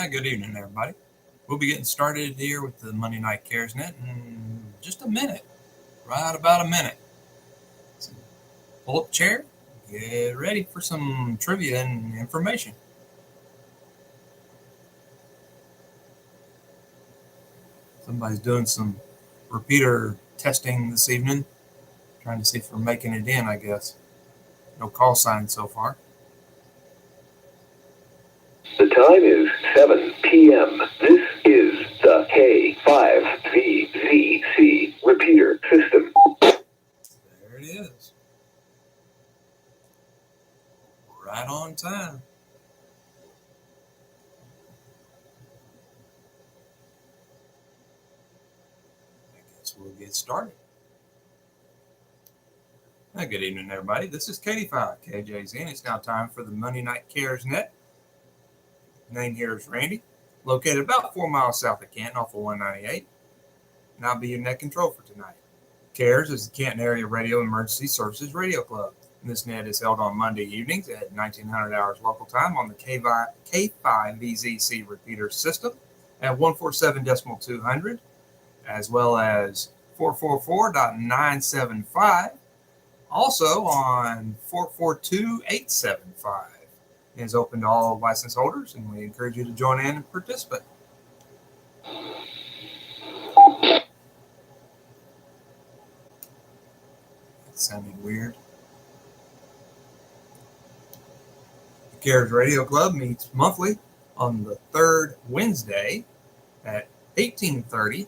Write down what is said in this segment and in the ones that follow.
Hi, good evening, everybody. We'll be getting started here with the Monday Night Cares Net in just a minute, right about a minute. So pull up a chair, get ready for some trivia and information. Somebody's doing some repeater testing this evening, trying to see if we're making it in, I guess. No call signs so far. The time is 7 p.m. This is the K5VZC repeater system. There it is. Right on time. I guess we'll get started. Hi, good evening, everybody. This is K5KJZ, and it's now time for the Monday Night Cares Net. Name here is Randy, located about 4 miles south of Canton off of 198, and I'll be your net control for tonight. CARES is the Canton Area Radio Emergency Services Radio Club. And this net is held on Monday evenings at 1900 hours local time on the K5VZC repeater system at 147.200, as well as 444.975, also on 442.875. It is open to all license holders, and we encourage you to join in and participate. That sounded weird. The CARES Radio Club meets monthly on the third Wednesday at 1830.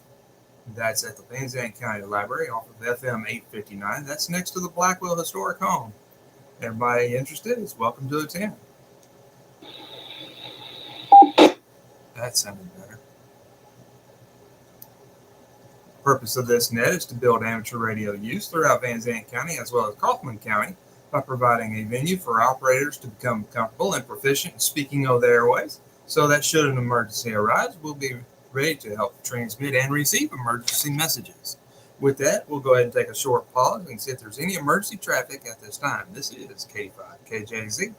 That's at the Van Zandt County Library off of FM 859. That's next to the Blackwell Historic Home. Everybody interested is welcome to attend. That sounded better. The purpose of this net is to build amateur radio use throughout Van Zandt County as well as Kaufman County by providing a venue for operators to become comfortable and proficient in speaking over the airways, so that should an emergency arise, we'll be ready to help transmit and receive emergency messages. With that, we'll go ahead and take a short pause and see if there's any emergency traffic at this time. This is K5KJZ.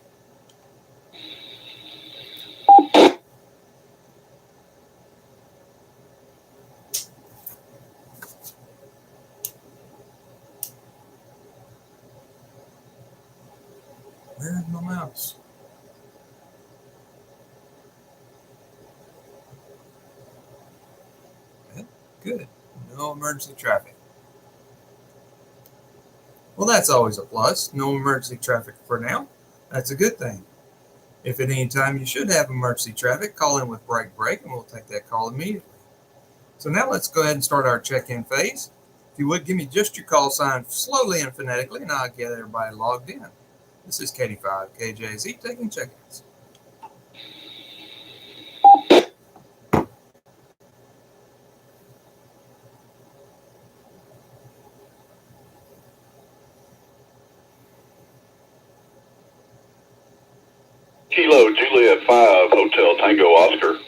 Where's my mouse? Good. No emergency traffic. Well, that's always a plus. No emergency traffic for now. That's a good thing. If at any time you should have emergency traffic, call in with break, and we'll take that call immediately. So now let's go ahead and start our check-in phase. If you would, give me just your call sign slowly and phonetically, and I'll get everybody logged in. This is K5KJZ taking check-ins. Kilo Juliet 5 Hotel Tango Oscar.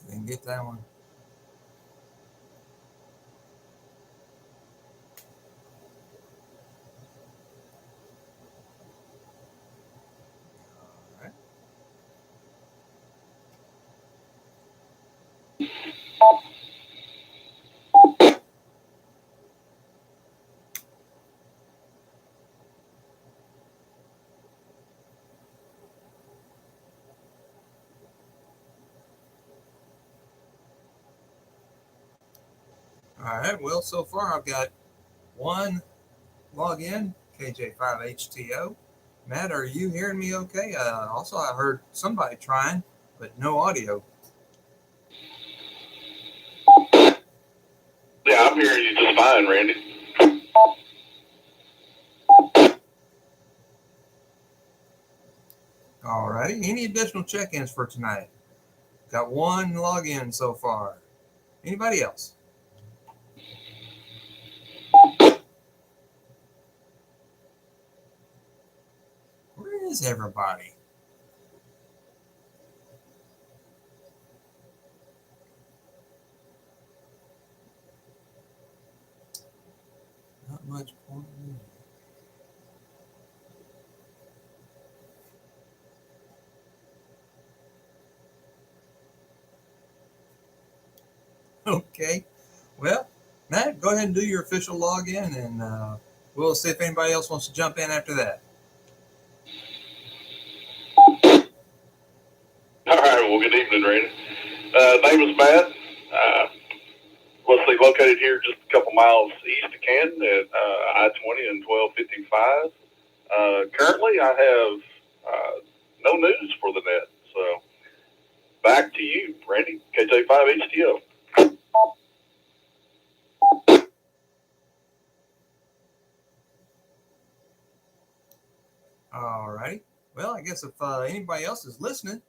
Didn't get that one. All right, well, so far I've got one login, KJ5HTO. Matt, are you hearing me okay? Also, I heard somebody trying, but no audio. Yeah, I'm hearing you just fine, Randy. All righty, any additional check-ins for tonight? Got one login so far. Anybody else? Where is everybody? much point in it. Okay. Well, Matt, go ahead and do your official login, and we'll see if anybody else wants to jump in after that. All right. Well, good evening, Randy. Name is Matt. Let's see, located here just a couple miles east of Canton at I-20 and 1255. Currently, I have no news for the net. So back to you, Randy. KJ5HTO. All righty. Well, I guess if anybody else is listening,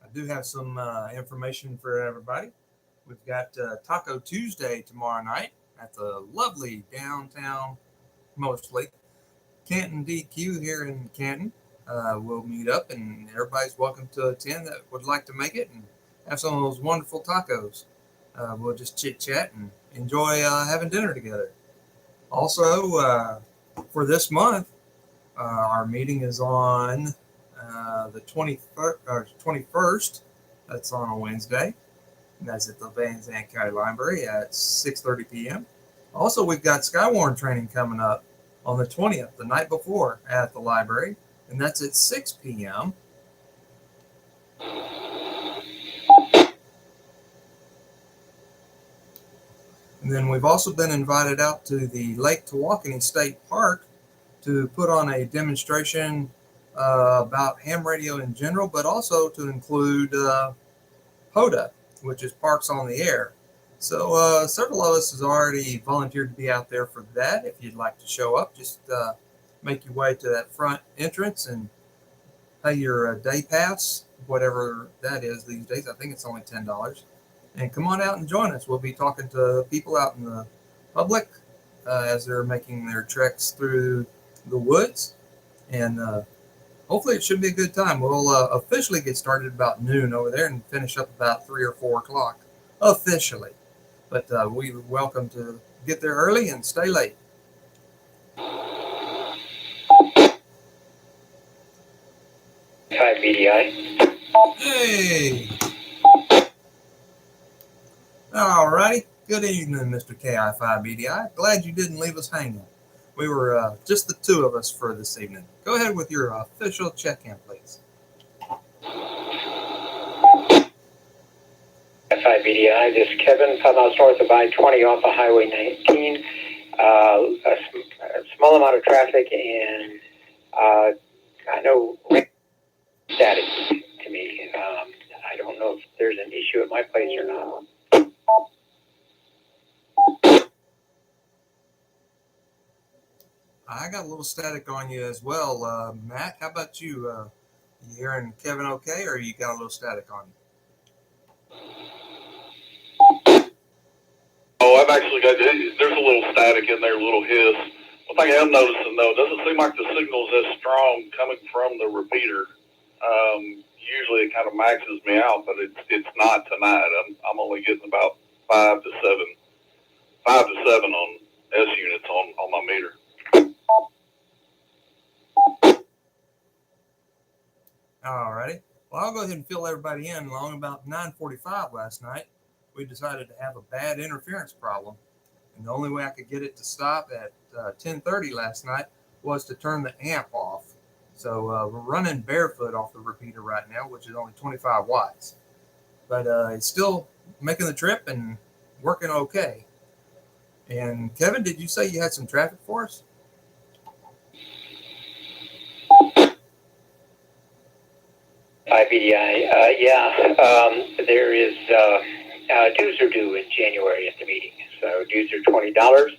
I do have some information for everybody. We've got Taco Tuesday tomorrow night at the lovely downtown, mostly, Canton DQ here in Canton. We'll meet up, and everybody's welcome to attend that would like to make it and have some of those wonderful tacos. We'll just chit chat and enjoy having dinner together. Also, for this month, our meeting is on the 21st. That's on a Wednesday. And that's at the Van Zandt County Library at 6:30 p.m. Also, we've got Skywarn training coming up on the 20th, the night before, at the library, and that's at 6 p.m. And then we've also been invited out to the Lake Tawakoni State Park to put on a demonstration about ham radio in general, but also to include POTA, which is Parks on the Air. So several of us has already volunteered to be out there for that. If you'd like to show up, just make your way to that front entrance and pay your day pass, whatever that is these days. I think it's only $10. And come on out and join us. We'll be talking to people out in the public as they're making their treks through the woods. And hopefully it should be a good time. We'll officially get started about noon over there and finish up about 3 or 4 o'clock officially. But we're welcome to get there early and stay late. Hi, BDI. Hey! All righty. Good evening, Mr. KI5BDI. Glad you didn't leave us hanging. We were just the two of us for this evening. Go ahead with your official check-in, please. Hi, BDI. This is Kevin, 5 miles north of I-20 off of Highway 19. A small amount of traffic, and I know static to me. I don't know if there's an issue at my place or not. I got a little static on you as well, Matt. How about you? You hearing Kevin okay, or you got a little static on you? Oh, I've actually got, there's a little static in there, a little hiss. One thing I am noticing, though, it doesn't seem like the signal's as strong coming from the repeater. Usually it kind of maxes me out, but it's not tonight. I'm only getting about 5 to 7 on S units on my meter. All righty. Well, I'll go ahead and fill everybody in. Along about 9:45 last night, we decided to have a bad interference problem. And the only way I could get it to stop at 10:30 last night was to turn the amp off. So we're running barefoot off the repeater right now, which is only 25 watts. But it's still making the trip and working okay. And Kevin, did you say you had some traffic for us? Hi, BDI. There is dues are due in January at the meeting. So dues are $20,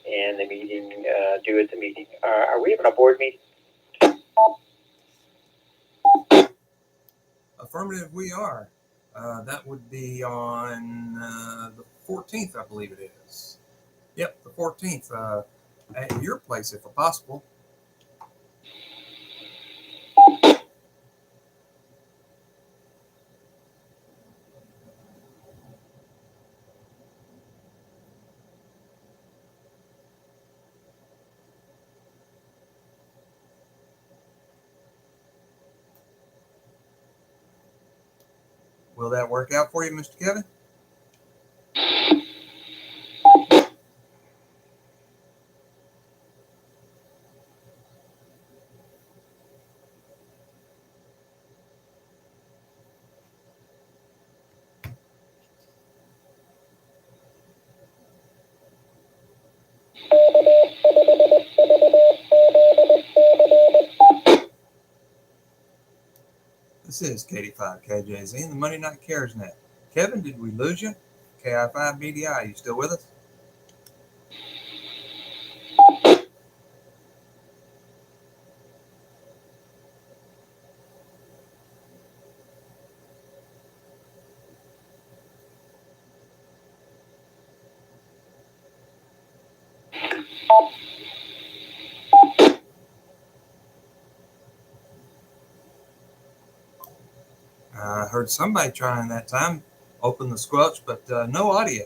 and the meeting due at the meeting. Are we having a board meeting? Affirmative, we are. That would be on the 14th, I believe it is. Yep, the 14th at your place, if possible. Will that work out for you, Mr. Kevin? This is KD5KJZ and the Monday Night Cares Net. Kevin, did we lose you? KI5BDI, you still with us? I heard somebody trying that time. Open the squelch, but no audio.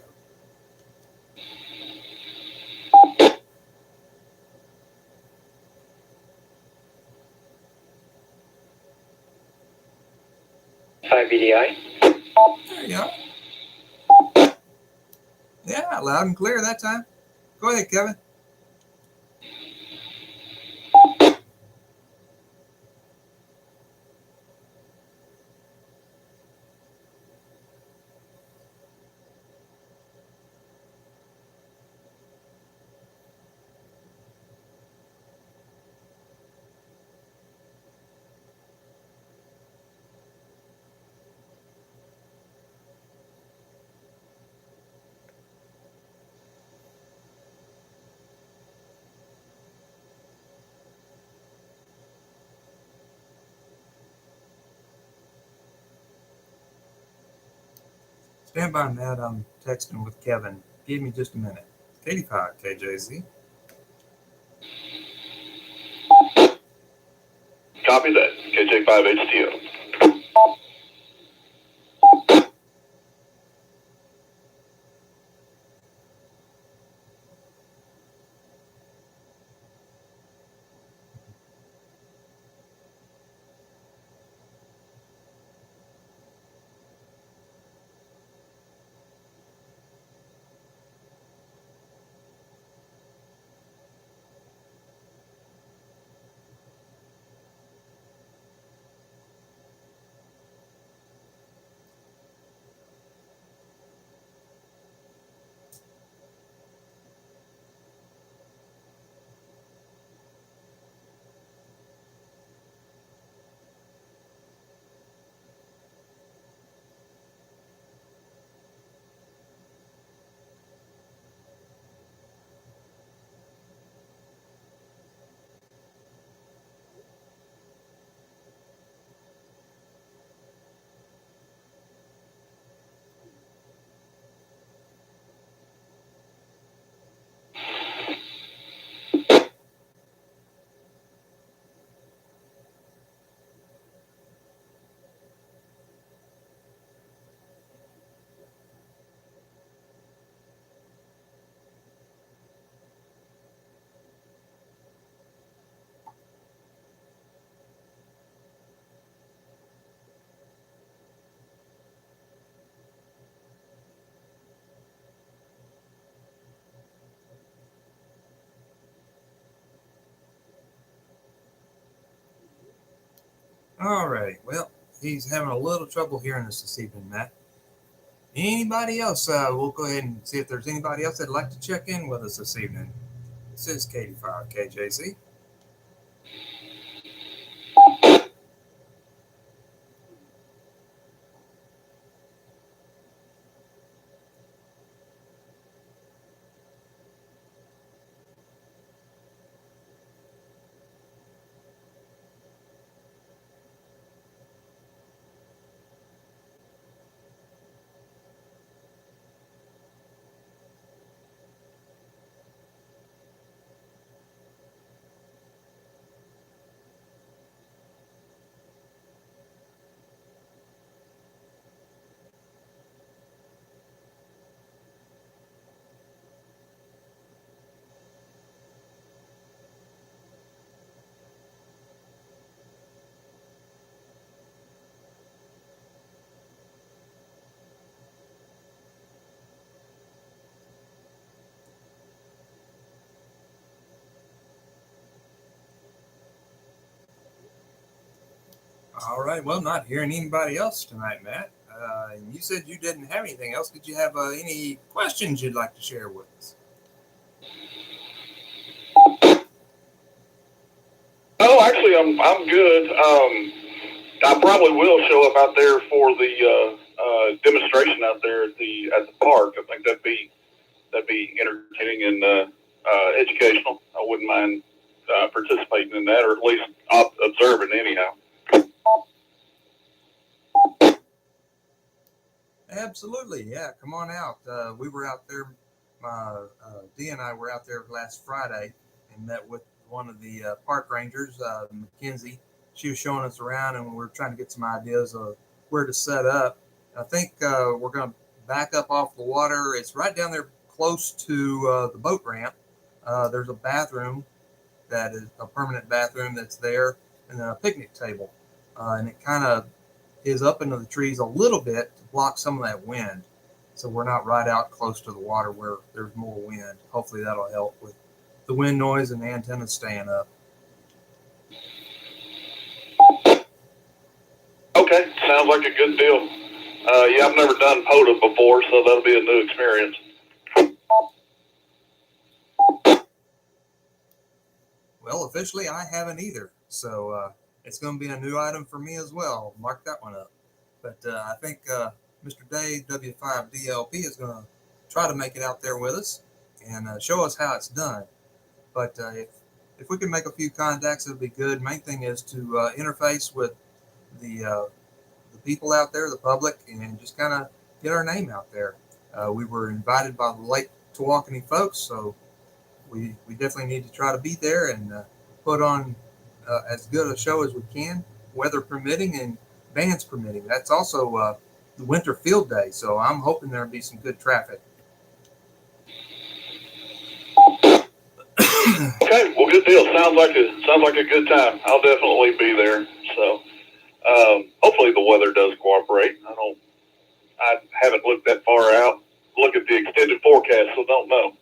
BDI. There you are. Yeah, loud and clear that time. Go ahead, Kevin. Stand by, Matt. I'm texting with Kevin. Give me just a minute. 85 KJZ. Copy that. KJ5HTO. All right. Well, he's having a little trouble hearing us this evening, Matt. Anybody else? We'll go ahead and see if there's anybody else that'd like to check in with us this evening. This is KD5 KJZ. All right. Well, not hearing anybody else tonight, Matt. And you said you didn't have anything else. Did you have any questions you'd like to share with us? Oh, actually, I'm good. I probably will show up out there for the demonstration out there at the park. I think that'd be entertaining and educational. I wouldn't mind participating in that, or at least observing anyhow. Absolutely. Yeah. Come on out. We were out there. Dee and I were out there last Friday and met with one of the park rangers, Mackenzie. She was showing us around, and we were trying to get some ideas of where to set up. I think we're going to back up off the water. It's right down there close to the boat ramp. There's a bathroom that is a permanent bathroom that's there, and then a picnic table. And it kind of is up into the trees a little bit to block some of that wind. So we're not right out close to the water where there's more wind. Hopefully that'll help with the wind noise and the antennas staying up. Okay, sounds like a good deal. Yeah, I've never done POTA before, so that'll be a new experience. Well, officially, I haven't either. So it's going to be a new item for me as well. Mark that one up. But I think Mr. Dave, W5DLP, is going to try to make it out there with us and show us how it's done. But if we can make a few contacts, it'll be good. Main thing is to interface with the people out there, the public, and just kind of get our name out there. We were invited by the Lake Tawakoni folks, so we definitely need to try to be there and put on as good a show as we can, weather permitting and bands permitting. That's also the winter field day, so I'm hoping there'll be some good traffic. Okay, well, good deal. Sounds like a good time. I'll definitely be there. So hopefully the weather does cooperate. I haven't looked that far out. Look at the extended forecast, so don't know.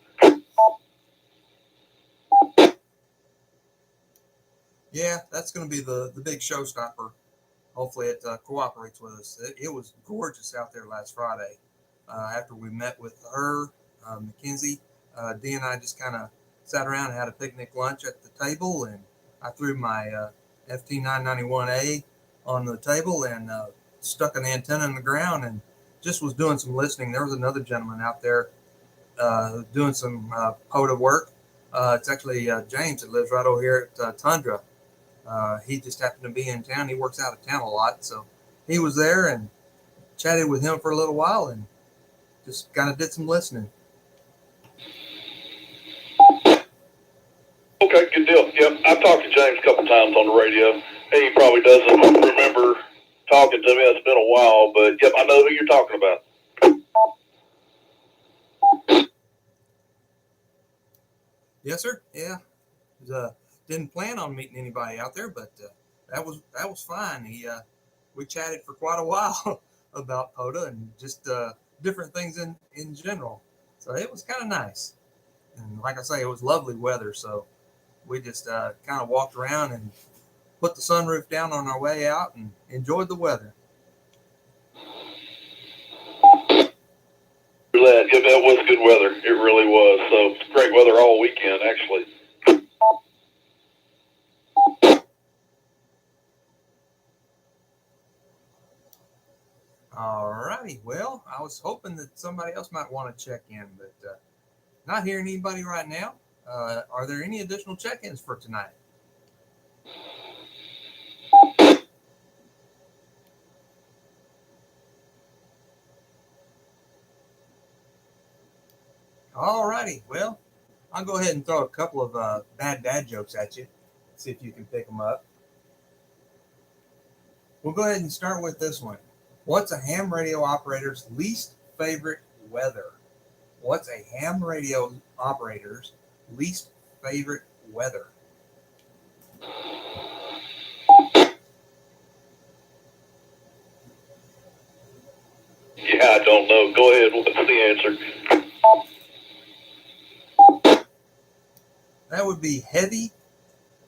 Yeah, that's going to be the big showstopper. Hopefully it cooperates with us. It was gorgeous out there last Friday. After we met with her, Mackenzie, Dee and I just kind of sat around and had a picnic lunch at the table, and I threw my FT991A on the table and stuck an antenna in the ground and just was doing some listening. There was another gentleman out there doing some POTA work. It's actually James that lives right over here at Tundra. He just happened to be in town. He works out of town a lot, so he was there and chatted with him for a little while and just kind of did some listening. Okay, good deal. Yep, I've talked to James a couple times on the radio. He probably doesn't remember talking to me. It's been a while, but yep, I know who you're talking about. Yes, sir. Yeah. Didn't plan on meeting anybody out there, but that was fine. We chatted for quite a while about POTA and just different things in general. So it was kind of nice. And like I say, it was lovely weather. So we just kind of walked around and put the sunroof down on our way out and enjoyed the weather. That was good weather. It really was. So it's great weather all weekend, actually. All righty. Well, I was hoping that somebody else might want to check in, but not hearing anybody right now. Are there any additional check-ins for tonight? All righty. Well, I'll go ahead and throw a couple of bad dad jokes at you. See if you can pick them up. We'll go ahead and start with this one. What's a ham radio operator's least favorite weather? What's a ham radio operator's least favorite weather? Yeah, I don't know. Go ahead. What's the answer? That would be heavy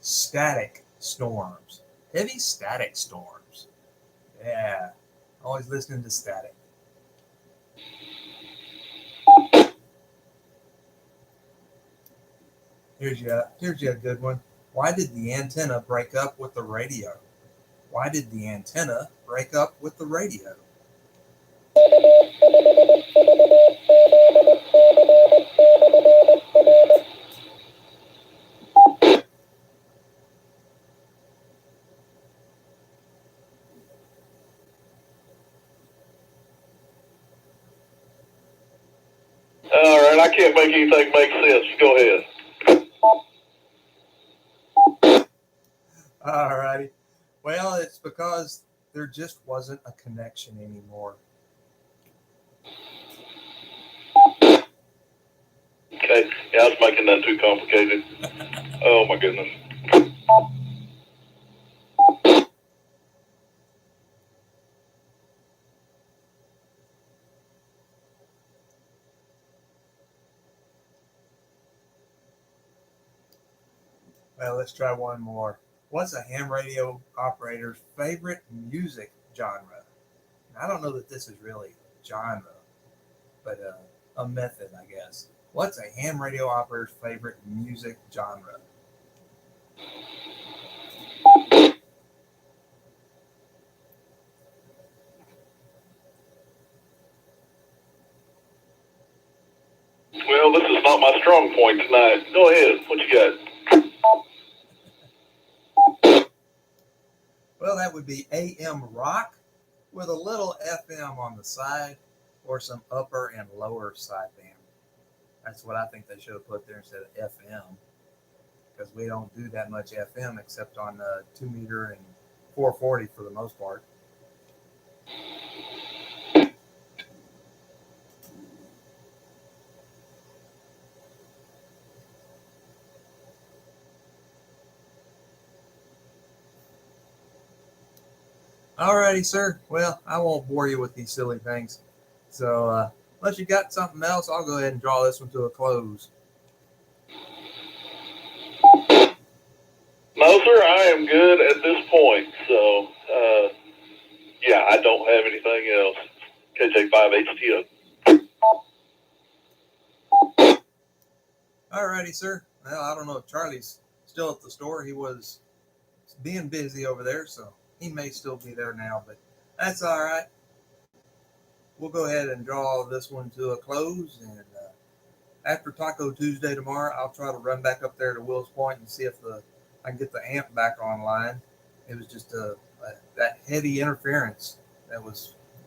static storms. Heavy static storms. Yeah, always listening to static. Here's you a good one. Why did the antenna break up with the radio? Why did the antenna break up with the radio? All right, I can't make anything make sense. Go ahead. All righty. Well, it's because there just wasn't a connection anymore. Okay, yeah, I was making that too complicated. Oh my goodness. Well, let's try one more. What's a ham radio operator's favorite music genre? I don't know that this is really a genre, but a method, I guess. What's a ham radio operator's favorite music genre? Well, this is not my strong point tonight. Go ahead. What you got? Well, that would be AM rock with a little FM on the side or some upper and lower sideband. That's what I think they should have put there instead of FM, because we don't do that much FM except on 2 meter and 440 for the most part. Alrighty, sir. Well, I won't bore you with these silly things. So, unless you got something else, I'll go ahead and draw this one to a close. No, sir, I am good at this point. So, yeah, I don't have anything else. KJ5HTO. Alrighty, sir. Well, I don't know if Charlie's still at the store. He was being busy over there, so he may still be there now, but that's all right. We'll go ahead and draw this one to a close. And after Taco Tuesday tomorrow, I'll try to run back up there to Wills Point and see if I can get the amp back online. It was just that heavy interference that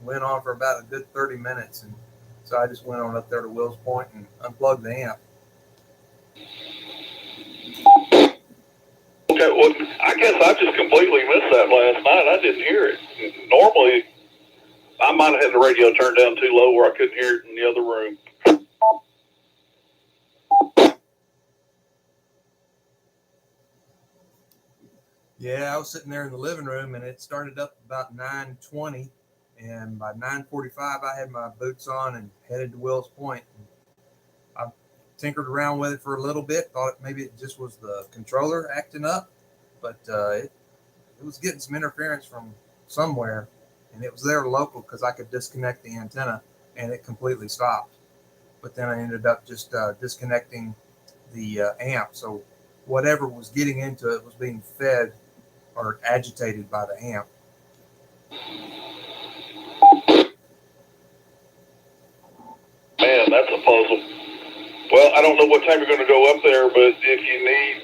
went on for about a good 30 minutes. And so I just went on up there to Wills Point and unplugged the amp. Okay, well, I guess I just completely missed that last night. I didn't hear it. Normally, I might have had the radio turned down too low where I couldn't hear it in the other room. Yeah, I was sitting there in the living room, and it started up about 9:20, and by 9:45, I had my boots on and headed to Wills Point. I tinkered around with it for a little bit, thought maybe it just was the controller acting up, but it was getting some interference from somewhere, and it was there local because I could disconnect the antenna, and it completely stopped. But then I ended up just disconnecting the amp, so whatever was getting into it was being fed or agitated by the amp. Man, that's a puzzle. Well, I don't know what time you're going to go up there, but if you need,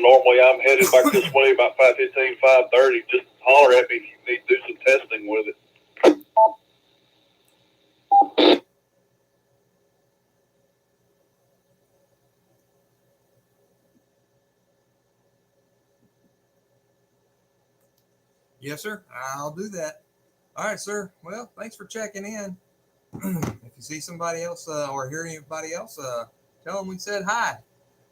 normally I'm headed back this way about 5:15, 5:30. Just holler at me if you need to do some testing with it. Yes, sir. I'll do that. All right, sir. Well, thanks for checking in. If you see somebody else or hear anybody else, tell them we said hi.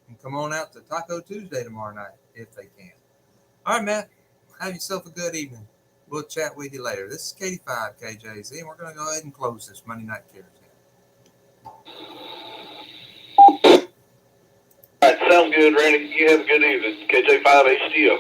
And come on out to Taco Tuesday tomorrow night if they can. All right, Matt. Have yourself a good evening. We'll chat with you later. This is 85 KJZ, and we're going to go ahead and close this Monday Night Cares now. All right, sounds good, Randy. You have a good evening. KJ5HTO.